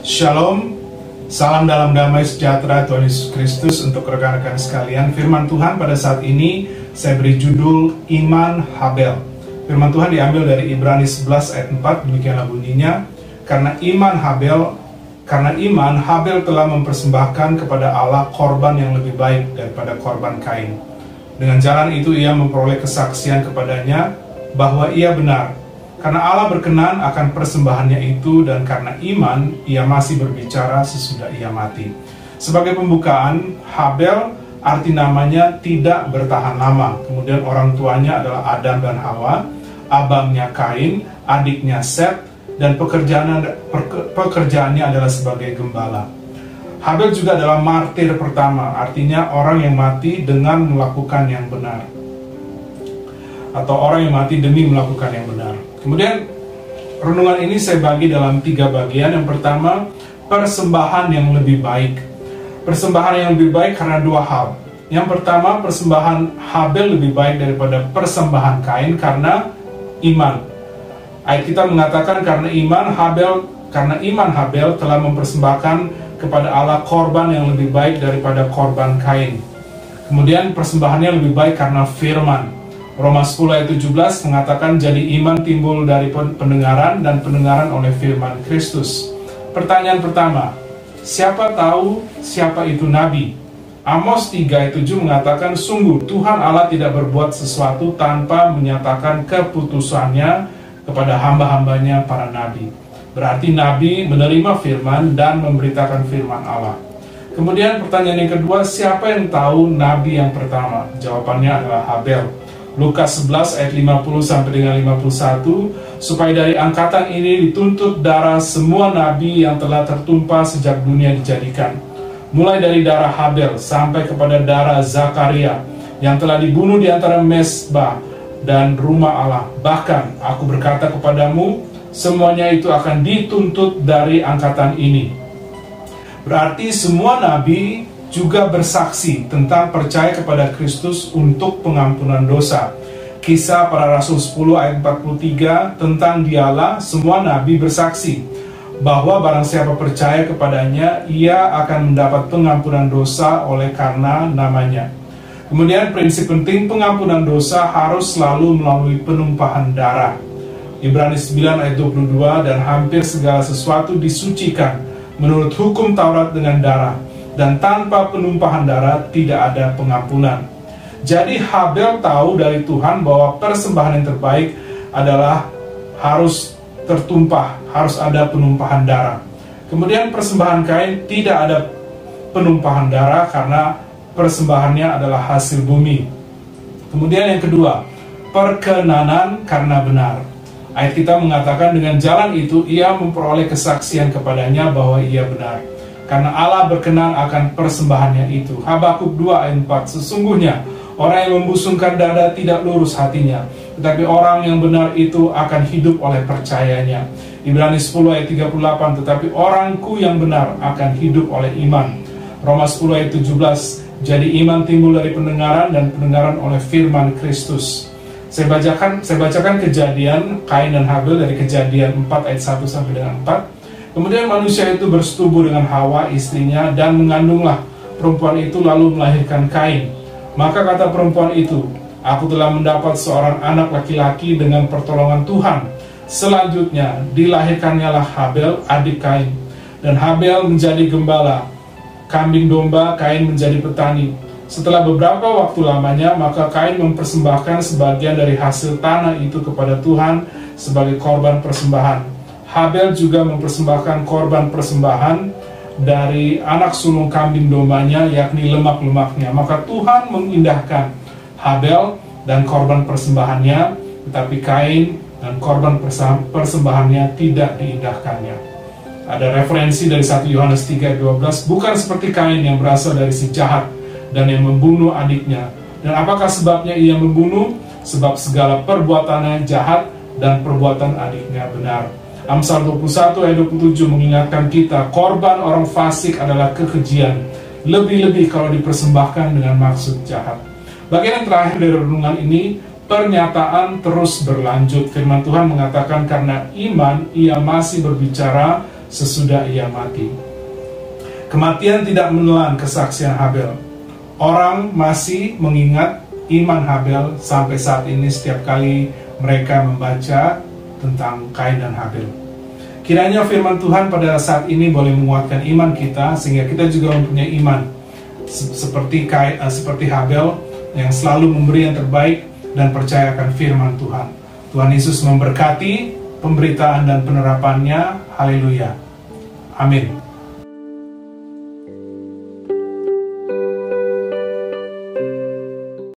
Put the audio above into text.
Shalom, salam dalam damai sejahtera Tuhan Yesus Kristus untuk rekan-rekan sekalian. Firman Tuhan pada saat ini saya beri judul Iman Habel. Firman Tuhan diambil dari Ibrani 11 ayat 4, demikianlah bunyinya. Karena iman Habel telah mempersembahkan kepada Allah korban yang lebih baik daripada korban Kain. Dengan jalan itu ia memperoleh kesaksian kepadanya bahwa ia benar. Karena Allah berkenan akan persembahannya itu, dan karena iman ia masih berbicara sesudah ia mati. Sebagai pembukaan, Habel arti namanya tidak bertahan lama. Kemudian orang tuanya adalah Adam dan Hawa, abangnya Kain, adiknya Set, dan pekerjaannya adalah sebagai gembala. Habel juga adalah martir pertama, artinya orang yang mati dengan melakukan yang benar, atau orang yang mati demi melakukan yang benar. Kemudian renungan ini saya bagi dalam 3 bagian. Yang pertama, persembahan yang lebih baik. Persembahan yang lebih baik karena 2 hal. Yang pertama, persembahan Habel lebih baik daripada persembahan Kain karena iman. Ayat kita mengatakan karena iman Habel telah mempersembahkan kepada Allah korban yang lebih baik daripada korban Kain. Kemudian persembahannya lebih baik karena firman. Roma 10 ayat 17 mengatakan, jadi iman timbul dari pendengaran, dan pendengaran oleh firman Kristus. Pertanyaan pertama, siapa tahu siapa itu Nabi? Amos 3 ayat 7 mengatakan, sungguh Tuhan Allah tidak berbuat sesuatu tanpa menyatakan keputusannya kepada hamba-hambanya para nabi. Berarti Nabi menerima firman dan memberitakan firman Allah. Kemudian pertanyaan yang kedua, siapa yang tahu Nabi yang pertama? Jawabannya adalah Habel. Lukas 11 ayat 50 sampai dengan 51, supaya dari angkatan ini dituntut darah semua nabi yang telah tertumpah sejak dunia dijadikan, mulai dari darah Habel sampai kepada darah Zakaria yang telah dibunuh di antara mezbah dan rumah Allah. Bahkan aku berkata kepadamu, semuanya itu akan dituntut dari angkatan ini. Berarti semua nabi juga bersaksi tentang percaya kepada Kristus untuk pengampunan dosa. Kisah Para Rasul 10 ayat 43, tentang dialah semua nabi bersaksi bahwa barang siapa percaya kepadanya, ia akan mendapat pengampunan dosa oleh karena namanya. Kemudian prinsip penting pengampunan dosa harus selalu melalui penumpahan darah. Ibrani 9 ayat 22, dan hampir segala sesuatu disucikan menurut hukum Taurat dengan darah, dan tanpa penumpahan darah tidak ada pengampunan. Jadi Habel tahu dari Tuhan bahwa persembahan yang terbaik adalah harus tertumpah, harus ada penumpahan darah. Kemudian persembahan Kain tidak ada penumpahan darah karena persembahannya adalah hasil bumi. Kemudian yang kedua, perkenanan karena benar. Ayat kita mengatakan dengan jalan itu ia memperoleh kesaksian kepadanya bahwa ia benar. Karena Allah berkenan akan persembahannya itu. Habakuk 2 ayat 4, sesungguhnya orang yang membusungkan dada tidak lurus hatinya, tetapi orang yang benar itu akan hidup oleh percayanya. Ibrani 10 ayat 38, tetapi orangku yang benar akan hidup oleh iman. Roma 10 ayat 17, jadi iman timbul dari pendengaran, dan pendengaran oleh firman Kristus. Saya bacakan kejadian Kain dan Habel dari Kejadian 4 ayat 1 sampai dengan 4. Kemudian manusia itu bersetubuh dengan Hawa istrinya, dan mengandunglah perempuan itu lalu melahirkan Kain. Maka kata perempuan itu, aku telah mendapat seorang anak laki-laki dengan pertolongan Tuhan. Selanjutnya dilahirkannyalah Habel adik Kain. Dan Habel menjadi gembala kambing domba, Kain menjadi petani. Setelah beberapa waktu lamanya, maka Kain mempersembahkan sebagian dari hasil tanah itu kepada Tuhan sebagai korban persembahan. Habel juga mempersembahkan korban persembahan dari anak sulung kambing dombanya, yakni lemak-lemaknya. Maka Tuhan mengindahkan Habel dan korban persembahannya, tetapi Kain dan korban persembahannya tidak diindahkannya. Ada referensi dari 1 Yohanes 3:12, bukan seperti Kain yang berasal dari si jahat dan yang membunuh adiknya. Dan apakah sebabnya ia membunuh? Sebab segala perbuatannya jahat dan perbuatan adiknya benar. Amsal 21 ayat 27 mengingatkan kita, korban orang fasik adalah kekejian, lebih-lebih kalau dipersembahkan dengan maksud jahat. Bagian yang terakhir dari renungan ini, pernyataan terus berlanjut. Firman Tuhan mengatakan karena iman ia masih berbicara sesudah ia mati. Kematian tidak menelan kesaksian Habel. Orang masih mengingat iman Habel sampai saat ini setiap kali mereka membaca tentang Kain dan Habel. Kiranya firman Tuhan pada saat ini boleh menguatkan iman kita sehingga kita juga mempunyai iman seperti Habel yang selalu memberi yang terbaik dan percayakan firman Tuhan. Tuhan Yesus memberkati pemberitaan dan penerapannya. Haleluya. Amin.